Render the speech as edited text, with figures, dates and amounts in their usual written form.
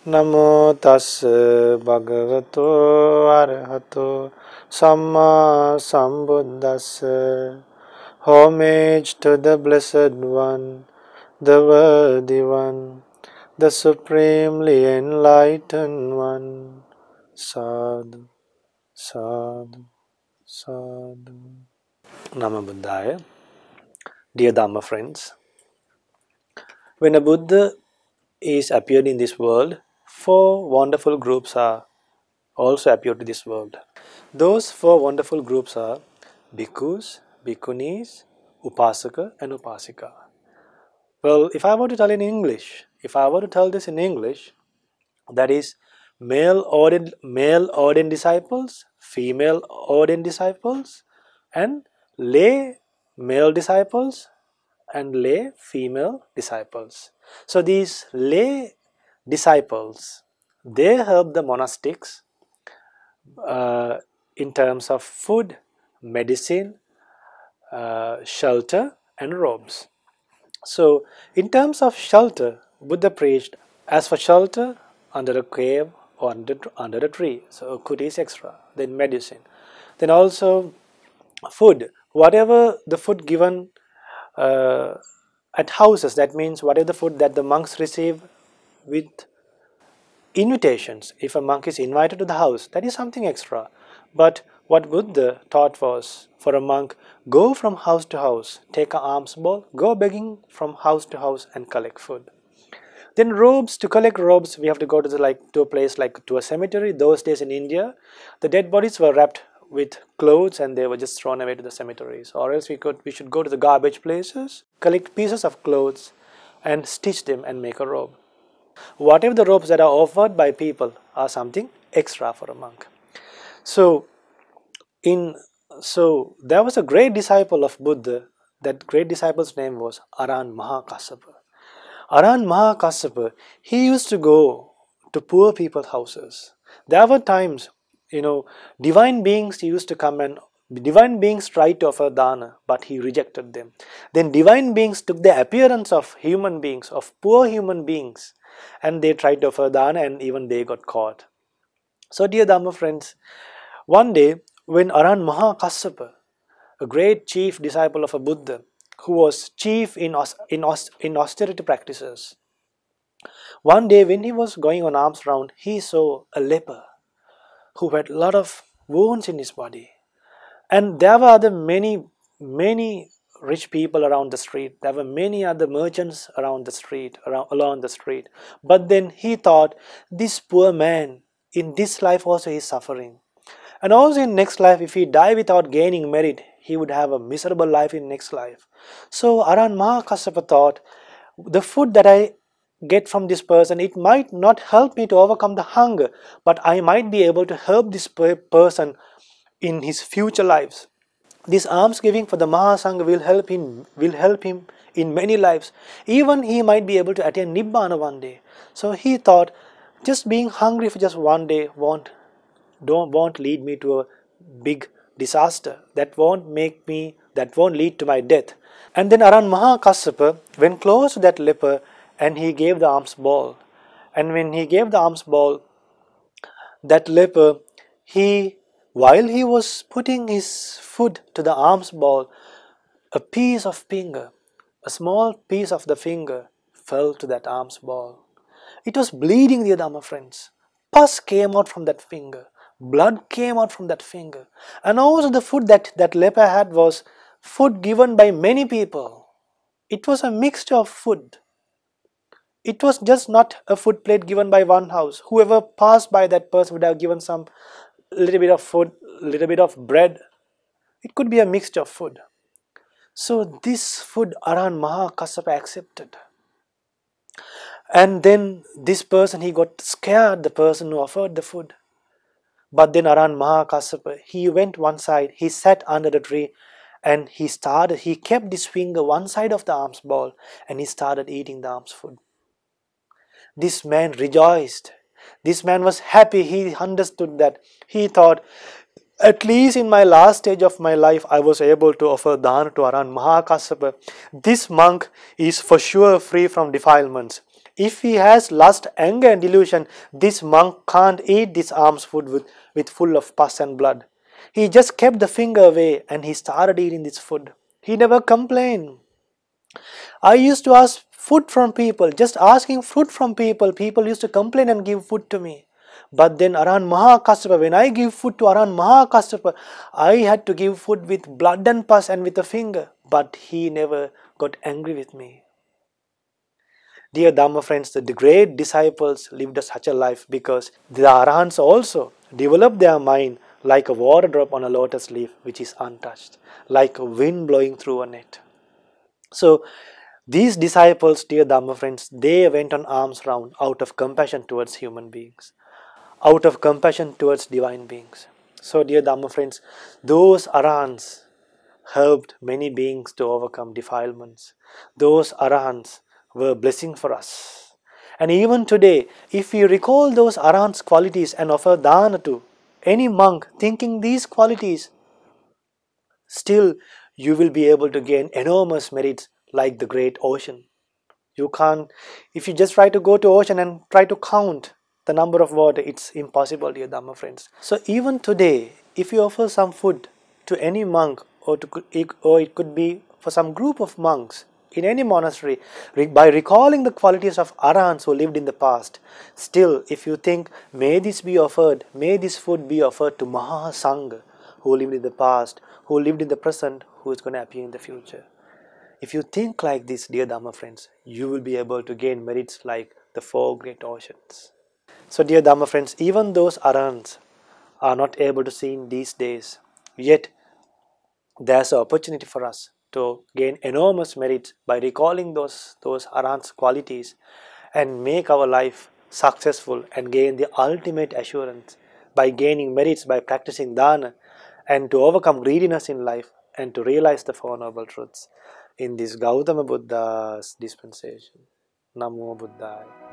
Namo tassa bhagavato arahato samma sambuddhassa. Homage to the Blessed One, the Worthy One, the Supremely Enlightened One. Sadhu, sadhu, sadhu. Namo Buddhaya. Dear Dhamma friends, when a Buddha is appeared in this world, four wonderful groups are also appeared to this world. Those four wonderful groups are bhikkhus, bhikkhunis, upasaka and upasika. Well, if I were to tell this in English, that is male ordained disciples, female ordained disciples, and lay male disciples and lay female disciples. So these lay disciples, they help the monastics in terms of food, medicine, shelter and robes. So in terms of shelter, Buddha preached, as for shelter, under a cave or under a tree, so kuti is extra. Then medicine, then also food, whatever the food given at houses, that means whatever the food that the monks receive with invitations. If a monk is invited to the house, that is something extra. But what Buddha taught was, for a monk, go from house to house, take an alms bowl, go begging from house to house and collect food. Then robes, to collect robes, we have to go to a place like to a cemetery. Those days in India, the dead bodies were wrapped with clothes and they were just thrown away to the cemeteries. Or else we should go to the garbage places, collect pieces of clothes and stitch them and make a robe. Whatever the robes that are offered by people are something extra for a monk. So there was a great disciple of Buddha. That great disciple's name was Arahant Maha Kassapa. Arahant Maha Kassapa, he used to go to poor people's houses. There were times, divine beings used to come, and divine beings tried to offer dana, but he rejected them. Then divine beings took the appearance of human beings, of poor human beings, and they tried to offer dana, and even they got caught. So dear Dhamma friends, one day when Arahant Maha Kassapa, a great chief disciple of a Buddha, who was chief in austerity practices, one day when he was going on alms round, he saw a leper who had a lot of wounds in his body. And there were other many rich people around the street. There were many other merchants along the street. But then he thought, this poor man, in this life also he is suffering. And also in next life, if he die without gaining merit, he would have a miserable life in next life. So Arahant Maha Kassapa thought, the food that I get from this person, it might not help me to overcome the hunger, but I might be able to help this person in his future lives. This alms giving for the Mahasangha will help him in many lives. Even he might be able to attain Nibbana one day. So he thought, just being hungry for just one day won't lead me to a big disaster. That won't lead to my death. And then Arahant Maha Kassapa went close to that leper and he gave the alms bowl. And when he gave the alms bowl, that leper, while he was putting his food to the alms bowl, a piece of finger, a small piece of the finger fell to that alms bowl. It was bleeding, dear Dhamma friends. Pus came out from that finger. Blood came out from that finger. And also the food that leper had was food given by many people. It was a mixture of food. It was just not a food plate given by one house. Whoever passed by that person would have given some little bit of food, little bit of bread. It could be a mixture of food. So this food Arahant Maha Kassapa accepted. And then this person, he got scared, the person who offered the food. But then Arahant Maha Kassapa, he went one side, he sat under the tree and he kept his finger one side of the alms bowl and he started eating the alms food. This man rejoiced. This man was happy. He understood that. He thought, at least in my last stage of my life, I was able to offer dana to Arahant Maha Kassapa. This monk is for sure free from defilements. If he has lust, anger and delusion, this monk can't eat this alms food with full of pus and blood. He just kept the finger away and he started eating this food. He never complained. I used to ask food from people, just asking food from people. People used to complain and give food to me. But then Arahant Maha Kassapa, when I give food to Arahant Maha Kassapa, I had to give food with blood and pus and with a finger. But he never got angry with me. Dear Dhamma friends, the great disciples lived such a life because the Arahants also developed their mind like a water drop on a lotus leaf which is untouched, like a wind blowing through a net. So, these disciples, dear Dhamma friends, they went on alms round out of compassion towards human beings, out of compassion towards divine beings. So, dear Dhamma friends, those Arahants helped many beings to overcome defilements. Those Arahants were a blessing for us. And even today, if we recall those Arahants' qualities and offer dana to any monk thinking these qualities, still you will be able to gain enormous merits like the great ocean. You can't, if you just try to go to ocean and try to count the number of water, it's impossible, dear Dhamma friends. So even today, if you offer some food to any monk, or it could be for some group of monks in any monastery, by recalling the qualities of Arahants who lived in the past, still if you think, may this be offered, may this food be offered to Mahasangha who lived in the past, who lived in the present, who is going to appear in the future. If you think like this, dear Dhamma friends, you will be able to gain merits like the four great oceans. So dear Dhamma friends, even those Arahants are not able to see in these days, yet there's an opportunity for us to gain enormous merits by recalling those Arahants' qualities and make our life successful and gain the ultimate assurance by gaining merits by practicing dana and to overcome greediness in life and to realize the Four Noble Truths in this Gautama Buddha's dispensation. Namo Buddhaya.